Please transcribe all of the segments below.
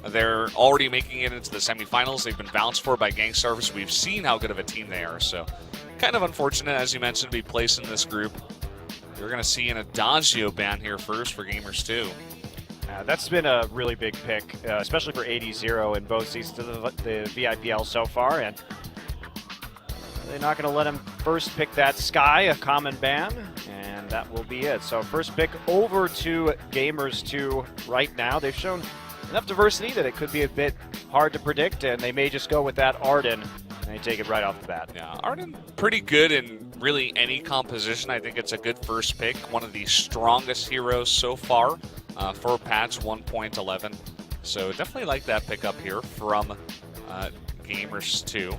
They're already making it into the semifinals. They've been bounced for by Gangstarvers. We've seen how good of a team they are, so kind of unfortunate, as you mentioned, to be placed in this group. You're going to see an Adagio ban here first for Gamers 2. That's been a really big pick, especially for 80-0 in both seasons of the VIPL so far, and they're not going to let him first pick that Sky, a common ban, and that will be it. So first pick over to Gamers 2 right now. They've shown enough diversity that it could be a bit hard to predict, and they may just go with that Arden, and they take it right off the bat. Yeah, Arden pretty good in really any composition. I think it's a good first pick, one of the strongest heroes so far for patch 1.11. So definitely like that pickup here from Gamers 2.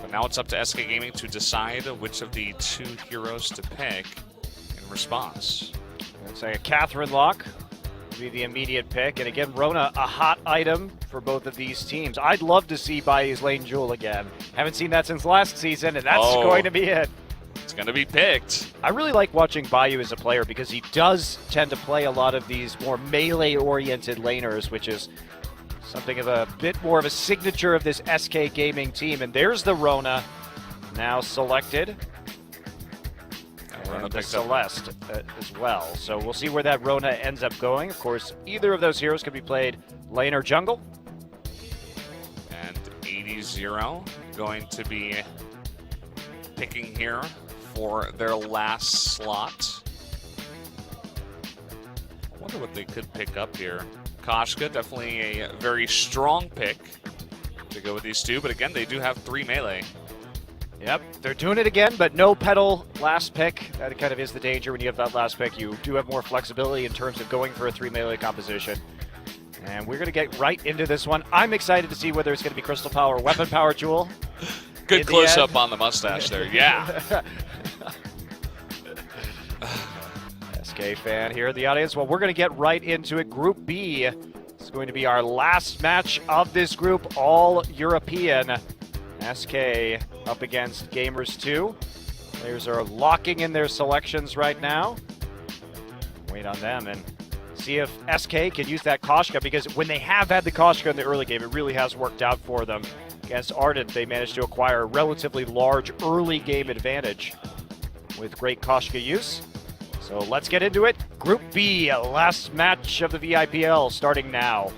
But now it's up to SK Gaming to decide which of the two heroes to pick in response. Looks like a Catherine lock will be the immediate pick. And again, Rona, a hot item for both of these teams. I'd love to see Bayou's Lane Jewel again. Haven't seen that since last season, and that's going to be it. It's going to be picked. I really like watching Bayou as a player because he does tend to play a lot of these more melee-oriented laners, which is something of a bit more of a signature of this SK Gaming team. And there's the Rona, now selected. And the Celeste as well. So we'll see where that Rona ends up going. Of course, either of those heroes can be played lane or jungle. And 80-0 going to be picking here for their last slot. I wonder what they could pick up here. Koshka, definitely a very strong pick to go with these two, but again, they do have 3 melee. Yep, they're doing it again, but no pedal last pick. That kind of is the danger when you have that last pick. You do have more flexibility in terms of going for a 3 melee composition. And we're going to get right into this one. I'm excited to see whether it's going to be Crystal Power or Weapon Power Jewel. Good close-up on the mustache there, yeah. SK fan here in the audience. Well, we're going to get right into it. Group B is going to be our last match of this group, all European. SK up against Gamers 2. Players are locking in their selections right now. Wait on them and see if SK can use that Koshka, because when they have had the Koshka in the early game, it really has worked out for them. Against Ardent, they managed to acquire a relatively large early game advantage with great Koshka use. So let's get into it. Group B, last match of the VIPL, starting now.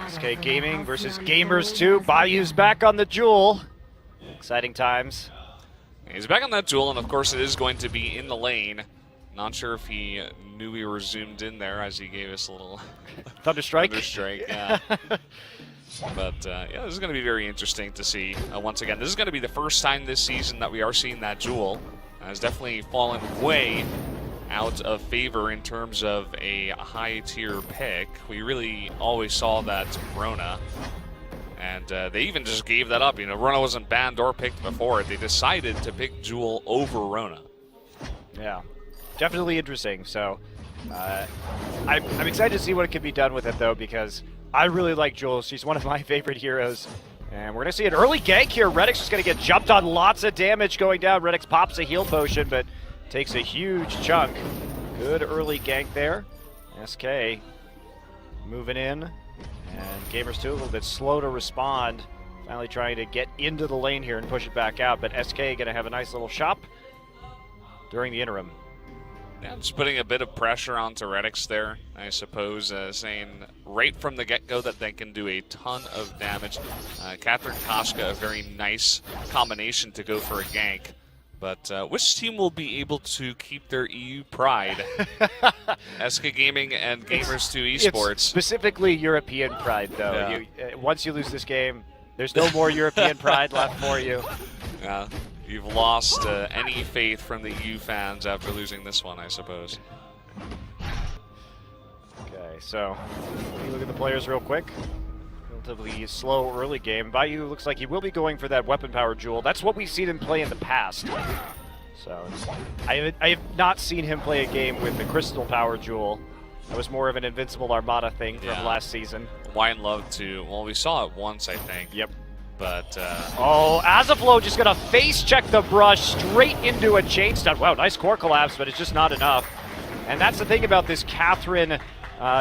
SK Gaming versus Gamers 2. Bayou's back on the Jewel. Exciting times. He's back on that Jewel, and of course it is going to be in the lane. Not sure if he knew we were zoomed in there as he gave us a little Thunderstrike. Thunderstrike, yeah. But yeah, this is going to be very interesting to see. Once again, this is going to be the first time this season that we are seeing that Jewel. It's definitely fallen way out of favor in terms of a high-tier pick. We really always saw that Rona, and they even just gave that up. You know, Rona wasn't banned or picked before. They decided to pick Jewel over Rona. Yeah, definitely interesting. So I'm excited to see what can be done with it, though, because I really like Jewel. She's one of my favorite heroes. And we're going to see an early gank here. Redix is going to get jumped on, lots of damage going down. Redix pops a heal potion, but takes a huge chunk. Good early gank there. SK moving in. And Gamers 2 a little bit slow to respond. Finally trying to get into the lane here and push it back out. But SK going to have a nice little shop during the interim. Yeah, just putting a bit of pressure onto Redix there, I suppose, saying right from the get-go that they can do a ton of damage. Catherine Koshka, a very nice combination to go for a gank. But which team will be able to keep their EU pride? SK Gaming and Gamers 2 Esports. It's specifically European pride, though. Yeah. Once you lose this game, there's no more European pride left for you. Yeah, you've lost any faith from the EU fans after losing this one, I suppose. Okay, so let me look at the players real quick. Relatively slow early game. Bayou looks like he will be going for that weapon power Jewel. That's what we've seen him play in the past. So I have not seen him play a game with the Crystal Power Jewel. That was more of an Invincible Armada thing from last season. Wine love to, well, we saw it once, I think. Yep. But, oh, Azaflow just gonna face check the brush straight into a chain stun. Wow, nice core collapse, but it's just not enough. And that's the thing about this Catherine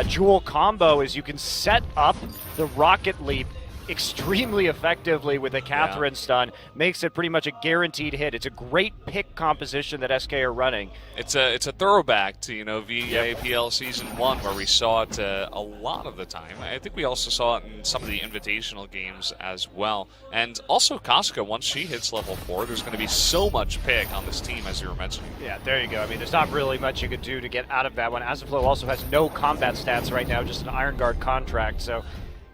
Jewel combo is you can set up the Rocket Leap extremely effectively with a Catherine stun. Makes it pretty much a guaranteed hit. It's a great pick composition that SK are running. It's a throwback to, you know, VAPL Season 1 where we saw it a lot of the time. I think we also saw it in some of the invitational games as well. And also Casca, once she hits level 4, there's going to be so much pick on this team, as you were mentioning. Yeah, there you go. I mean, there's not really much you could do to get out of that one. Azaflow also has no combat stats right now, just an Iron Guard contract, so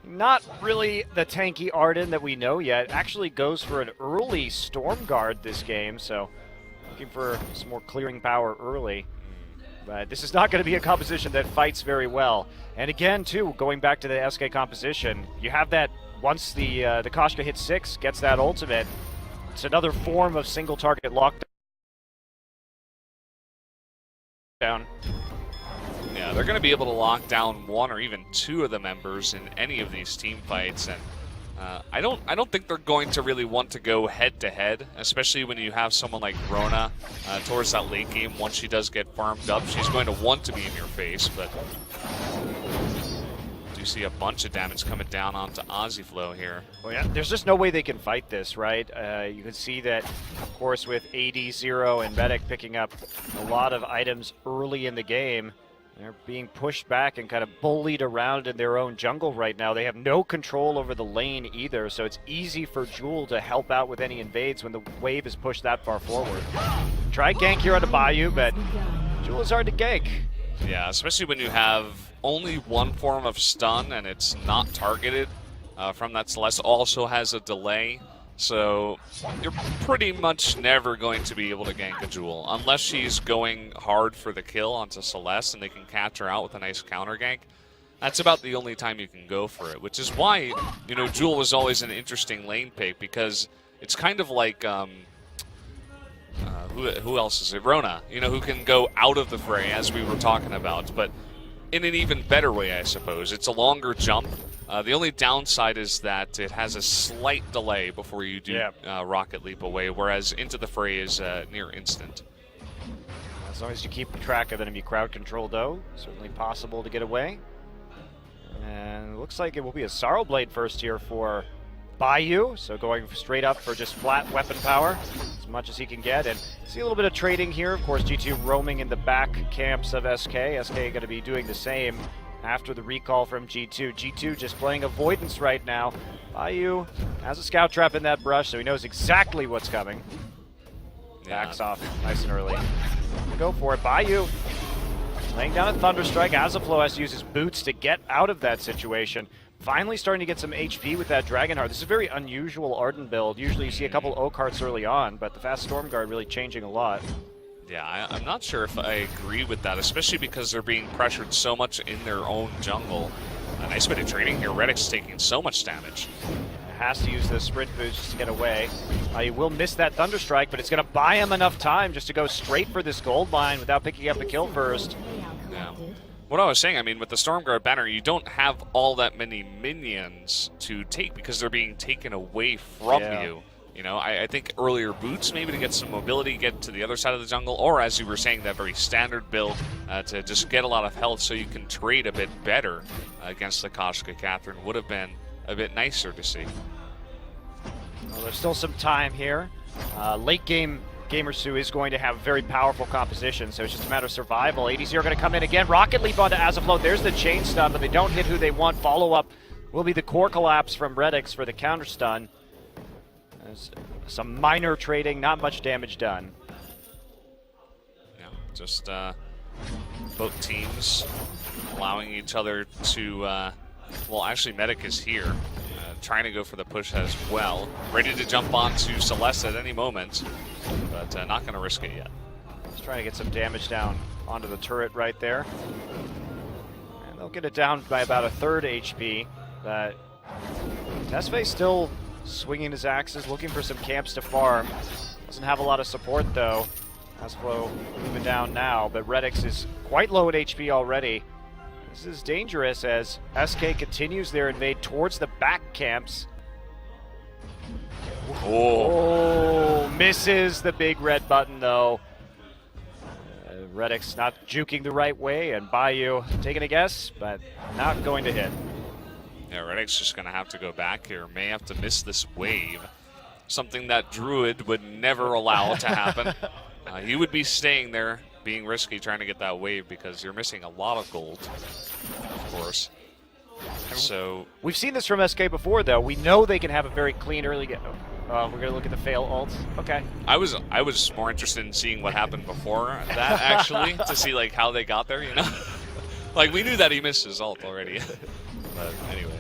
not really the tanky Arden that we know yet. Actually goes for an early Storm Guard this game, so looking for some more clearing power early. But this is not going to be a composition that fights very well. And again, too, going back to the SK composition, you have that once the Koshka hits 6, gets that ultimate, it's another form of single target lockdown. Yeah, they're going to be able to lock down 1 or even 2 of the members in any of these team fights, and I don't think they're going to really want to go head-to-head, especially when you have someone like Rona towards that late game. Once she does get farmed up, she's going to want to be in your face, but you see a bunch of damage coming down onto Azaflow here. Well, yeah, there's just no way they can fight this, right? You can see that, of course, with AD, Zero, and Medic picking up a lot of items early in the game, they're being pushed back and kind of bullied around in their own jungle right now. They have no control over the lane either, so it's easy for Jewel to help out with any invades when the wave is pushed that far forward. Try gank here on the Bayou, but Jewel is hard to gank. Yeah, especially when you have only one form of stun and it's not targeted from that. Celeste also has a delay, so you're pretty much never going to be able to gank a Jewel unless she's going hard for the kill onto Celeste and they can catch her out with a nice counter gank. That's about the only time you can go for it, which is why, you know, Jewel was always an interesting lane pick, because it's kind of like who else is it? Rona, you know, who can go out of the fray, as we were talking about, but in an even better way, I suppose. It's a longer jump. The only downside is that it has a slight delay before you do Rocket Leap away, whereas Into the Fray is near instant. As long as you keep track of enemy crowd control, though, certainly possible to get away. And it looks like it will be a Sorrow Blade first here for Bayou, so going straight up for just flat weapon power, as much as he can get. And see a little bit of trading here. Of course, G2 roaming in the back camps of SK. SK going to be doing the same after the recall from G2. G2 just playing avoidance right now. Bayou has a scout trap in that brush, so he knows exactly what's coming. Backs off nice and early. Go for it. Bayou laying down a Thunderstrike. Azaflow has to use his boots to get out of that situation. Finally starting to get some HP with that Dragonheart. This is a very unusual Arden build. Usually you see a couple Oak-Hearts early on, but the fast Storm Guard really changing a lot. Yeah, I'm not sure if I agree with that, especially because they're being pressured so much in their own jungle. A nice bit of trading here. Reddick's taking so much damage. Has to use the sprint boost just to get away. He will miss that Thunderstrike, but it's going to buy him enough time just to go straight for this gold mine without picking up the kill first. Yeah. What I was saying, I mean, with the Stormguard banner, you don't have all that many minions to take because they're being taken away from you. You know, I think earlier boots maybe to get some mobility, get to the other side of the jungle, or as you were saying, that very standard build to just get a lot of health so you can trade a bit better against the Koshka Catherine would have been a bit nicer to see. Well, there's still some time here. Late game Gamersu is going to have very powerful composition, so it's just a matter of survival. ADC are going to come in again. Rocket Leap onto Azaflow. There's the chain stun, but they don't hit who they want. Follow-up will be the core collapse from Redix for the counter stun. There's some minor trading, not much damage done. Yeah, just both teams allowing each other to, well, actually Medic is here, trying to go for the push as well. Ready to jump onto Celeste at any moment, but not going to risk it yet. Just trying to get some damage down onto the turret right there. And they'll get it down by about a third HP, but Tesfaye still swinging his axes, looking for some camps to farm. Doesn't have a lot of support though. Asflo moving down now, but Redix is quite low in HP already. This is dangerous as SK continues their invade towards the back camps. Oh, misses the big red button though. Redix not juking the right way, and Bayou taking a guess, but not going to hit. Yeah, Redix just going to have to go back here. May have to miss this wave. Something that Druid would never allow to happen. He would be staying there, being risky, trying to get that wave because you're missing a lot of gold, of course. So we've seen this from SK before, though. We know they can have a very clean early game. We're gonna look at the fail ults. Okay. I was more interested in seeing what happened before that actually to see like how they got there. You know, like we knew that he missed his ult already. But anyway,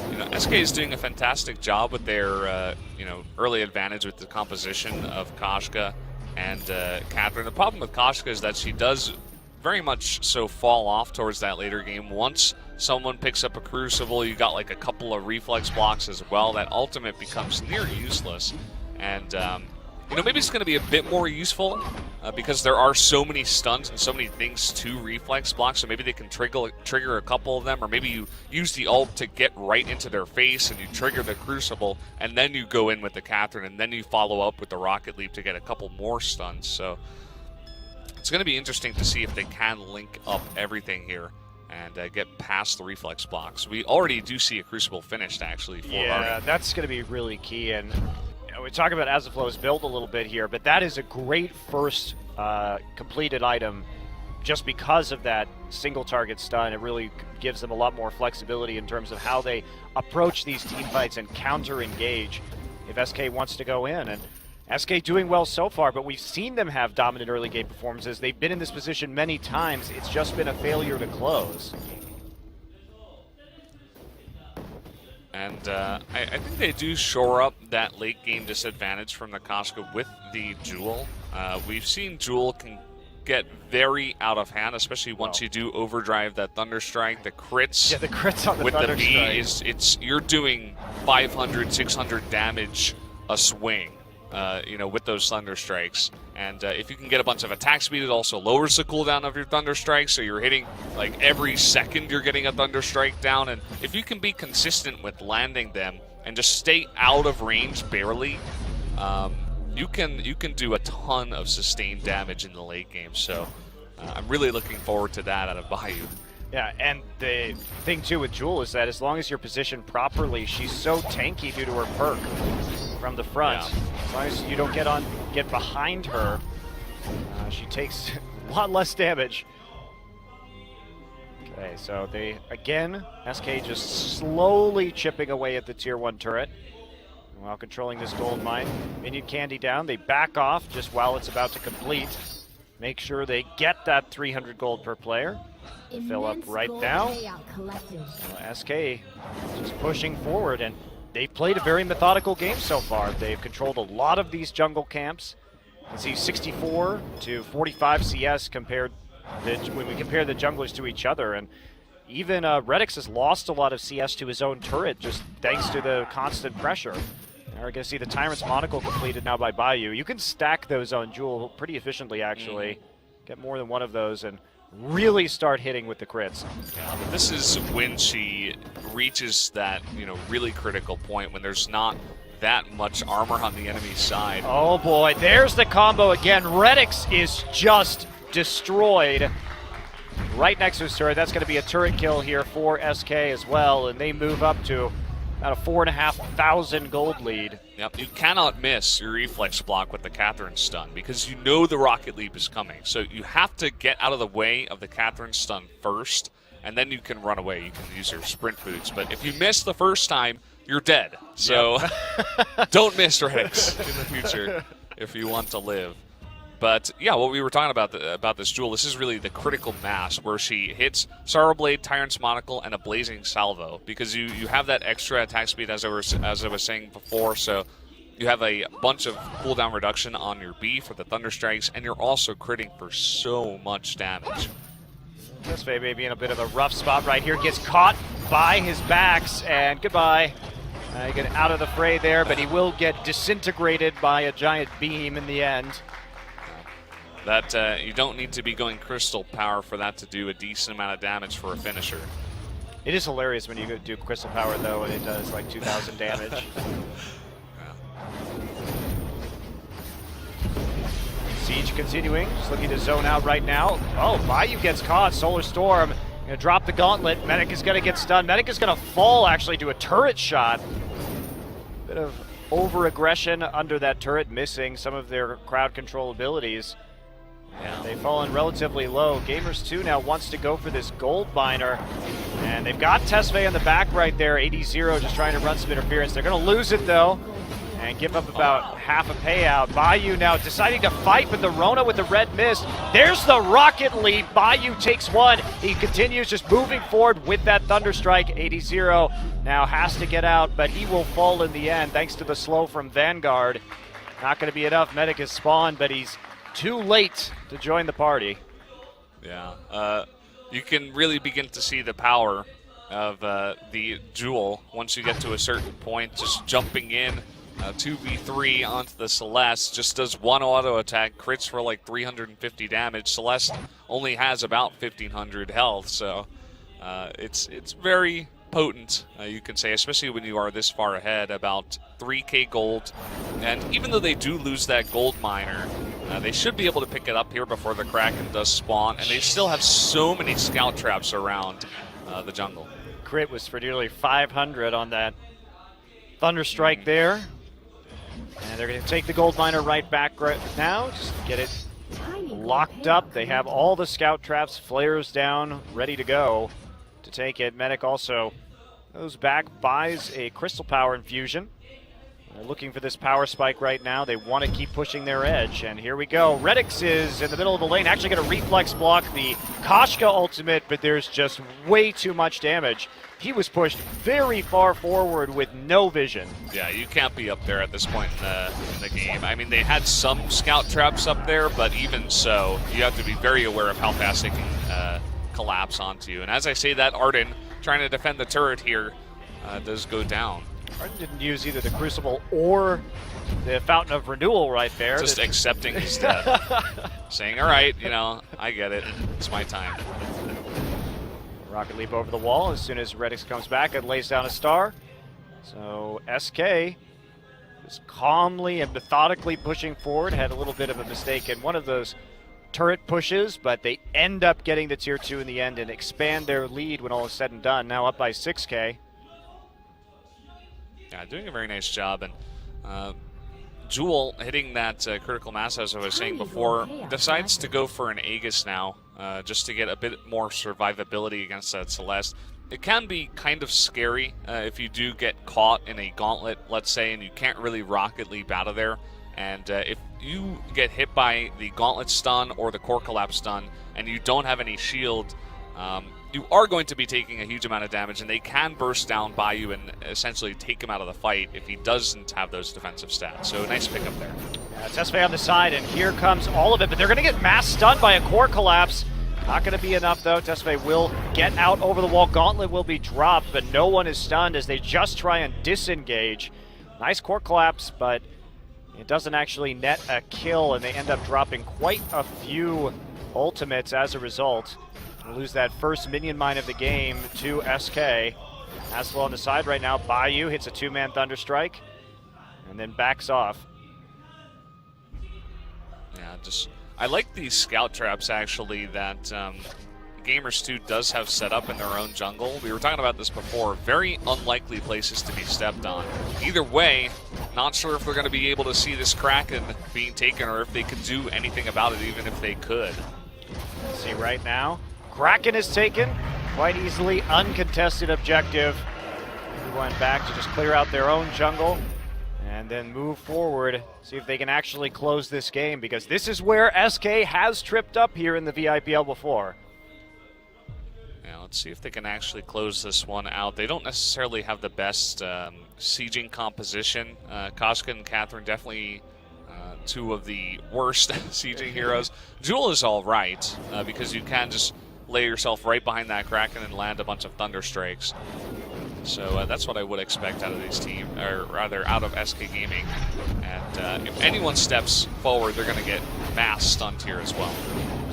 you know, SK is doing a fantastic job with their you know, early advantage with the composition of Koshka and Catherine. The problem with Koshka is that she does very much so fall off towards that later game. Once someone picks up a Crucible, you got like a couple of reflex blocks as well. That ultimate becomes near useless. And, you know, maybe it's going to be a bit more useful because there are so many stuns and so many things to reflex blocks. So maybe they can trigger a couple of them, or maybe you use the ult to get right into their face and you trigger the Crucible, and then you go in with the Catherine, and then you follow up with the Rocket Leap to get a couple more stuns. So it's going to be interesting to see if they can link up everything here and get past the reflex blocks. We already do see a Crucible finished, actually. Yeah, that's going to be really key. And you know, we talk about Asaflow's build a little bit here, but that is a great first completed item just because of that single target stun. It really gives them a lot more flexibility in terms of how they approach these team fights and counter-engage if SK wants to go in. And SK doing well so far, but we've seen them have dominant early game performances. They've been in this position many times. It's just been a failure to close. And I think they do shore up that late game disadvantage from the Koshka with the Jewel. We've seen Jewel can get very out of hand, especially once you do overdrive that Thunderstrike. The crits, yeah, the crits on the with the V is you're doing 500, 600 damage a swing. You know, with those Thunder Strikes. And if you can get a bunch of attack speed, it also lowers the cooldown of your Thunder Strike, so you're hitting, like, every second you're getting a Thunder Strike down. And if you can be consistent with landing them and just stay out of range barely, you can do a ton of sustained damage in the late game. So I'm really looking forward to that out of Bayou. Yeah, and the thing, too, with Jewel is that as long as you're positioned properly, she's so tanky due to her perk from the front. Yeah. As long as you don't get behind her, she takes a lot less damage. Okay, so they, again, SK just slowly chipping away at the Tier 1 turret while controlling this gold mine. Minion candy down, they back off just while it's about to complete. Make sure they get that 300 gold per player. Fill up right now. SK just pushing forward, and they've played a very methodical game so far. They've controlled a lot of these jungle camps. You can see 64 to 45 CS compared when we compare the junglers to each other. And even Redix has lost a lot of CS to his own turret just thanks to the constant pressure. Now we're going to see the Tyrant's Monocle completed now by Bayou. You can stack those on Jewel pretty efficiently, actually. Get more than one of those and really start hitting with the crits. Yeah, but this is when she reaches that, you know, really critical point when there's not that much armor on the enemy side. Oh boy, there's the combo again. Redix is just destroyed right next to his turret. That's going to be a turret kill here for SK as well, and they move up to about a 4,500 gold lead. Yep, you cannot miss your reflex block with the Catherine stun because you know the Rocket Leap is coming. So you have to get out of the way of the Catherine stun first, and then you can run away. You can use your sprint boots. But if you miss the first time, you're dead. So don't miss Redix in the future if you want to live. But yeah, what we were talking about this Jewel, this is really the critical mass where she hits Sorrow Blade, Tyrant's Monocle, and a Blazing Salvo because you have that extra attack speed as I was saying before. So you have a bunch of cooldown reduction on your B for the Thunder Strikes, and you're also critting for so much damage. This may be in a bit of a rough spot right here. Gets caught by his backs, and goodbye. Get out of the fray there, but he will get disintegrated by a giant beam in the end. That you don't need to be going crystal power for that to do a decent amount of damage for a finisher. It is hilarious when you go do crystal power though, and it does like 2,000 damage. Siege continuing, just looking to zone out right now. Oh, Bayou gets caught. Solar Storm gonna drop the gauntlet. Medic is gonna get stunned. Medic is gonna fall actually to a turret shot. Bit of over-aggression under that turret, missing some of their crowd control abilities. And they've fallen relatively low. Gamers 2 now wants to go for this gold miner. And they've got Tesfaye in the back right there. 80-0 just trying to run some interference. They're going to lose it though and give up about half a payout. Bayou now deciding to fight with the Rona with the red mist. There's the rocket leap. Bayou takes one. He continues just moving forward with that Thunderstrike. 80-0 now has to get out, but he will fall in the end thanks to the slow from Vanguard. Not going to be enough. Medic is spawned, but he's too late to join the party. Yeah, you can really begin to see the power of the Jewel once you get to a certain point. Just jumping in 2v3 onto the Celeste, just does one auto attack, crits for like 350 damage. Celeste only has about 1,500 health, so it's very potent, you can say, especially when you are this far ahead, about 3k gold. And even though they do lose that gold miner, they should be able to pick it up here before the Kraken does spawn, and they still have so many scout traps around the jungle. Crit was for nearly 500 on that Thunderstrike there. And they're going to take the gold miner right back right now, just get it locked up. They have all the scout traps, flares down, ready to go to take it. Medic also goes back, buys a crystal power infusion. They're looking for this power spike right now. They want to keep pushing their edge, and here we go. Redix is in the middle of the lane, actually going to reflex block the Koshka ultimate, but there's just way too much damage. He was pushed very far forward with no vision. Yeah, you can't be up there at this point in the game. I mean, they had some scout traps up there, but even so, you have to be very aware of how fast they can collapse onto you. And as I say that, Arden, trying to defend the turret here, does go down. Arden didn't use either the Crucible or the Fountain of Renewal right there. Just accepting his death. Saying, all right, you know, I get it. It's my time. Rocket leap over the wall as soon as Redix comes back and lays down a star. So SK is calmly and methodically pushing forward. Had a little bit of a mistake in one of those turret pushes, but they end up getting the tier 2 in the end and expand their lead when all is said and done. Now up by 6k. Yeah, doing a very nice job. And Jewel hitting that critical mass, as I was saying before, decides to go for an Aegis now, just to get a bit more survivability against that Celeste. It can be kind of scary if you do get caught in a gauntlet, let's say, and you can't really rocket leap out of there. And if you get hit by the gauntlet stun or the core collapse stun and you don't have any shield, you are going to be taking a huge amount of damage, and they can burst down by you and essentially take him out of the fight if he doesn't have those defensive stats. So nice pickup there. Yeah, Tesfaye on the side, and here comes all of it, but they're going to get mass stunned by a core collapse. Not going to be enough, though. Tesfaye will get out over the wall. Gauntlet will be dropped, but no one is stunned as they just try and disengage. Nice core collapse, but it doesn't actually net a kill, and they end up dropping quite a few ultimates as a result. We'll lose that first minion mine of the game to SK. Hassel on the side right now. Bayou hits a 2-man Thunderstrike and then backs off. Yeah, I like these scout traps, actually, that Gamers 2 does have set up in their own jungle. We were talking about this before. Very unlikely places to be stepped on. Either way, not sure if they're going to be able to see this Kraken being taken or if they could do anything about it, even if they could. See right now. Kraken is taken quite easily, uncontested objective. Everyone back to just clear out their own jungle and then move forward, see if they can actually close this game, because this is where SK has tripped up here in the VIPL before. Yeah, let's see if they can actually close this one out. They don't necessarily have the best sieging composition. Koshka and Catherine definitely two of the worst sieging heroes. Jewel is all right, because you can just lay yourself right behind that Kraken and land a bunch of Thunderstrikes. So that's what I would expect out of these teams, or rather out of SK Gaming. And if anyone steps forward, they're going to get mass stunned here as well.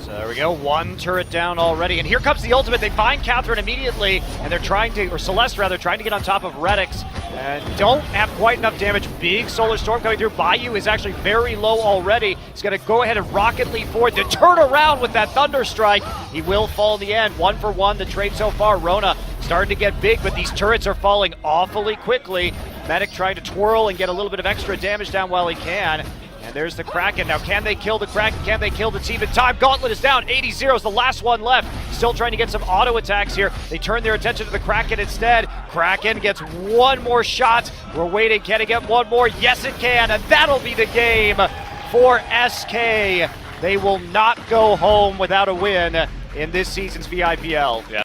So there we go, one turret down already, and here comes the ultimate. They find Catherine immediately, and they're trying to, or Celeste rather, trying to get on top of Redix, and don't have quite enough damage. Big Solar Storm coming through. Bayou is actually very low already. He's going to go ahead and rocket leap forward to turn around with that Thunder Strike. He will fall in the end. 1 for 1, the trade so far. Rona starting to get big, but these turrets are falling awfully quickly. Medic trying to twirl and get a little bit of extra damage down while he can. And there's the Kraken. Now, can they kill the Kraken? Can they kill the team in time? Gauntlet is down. 80-0 is the last one left. Still trying to get some auto attacks here. They turn their attention to the Kraken instead. Kraken gets one more shot. We're waiting. Can it get one more? Yes, it can. And that'll be the game for SK. They will not go home without a win in this season's VIPL. Yeah.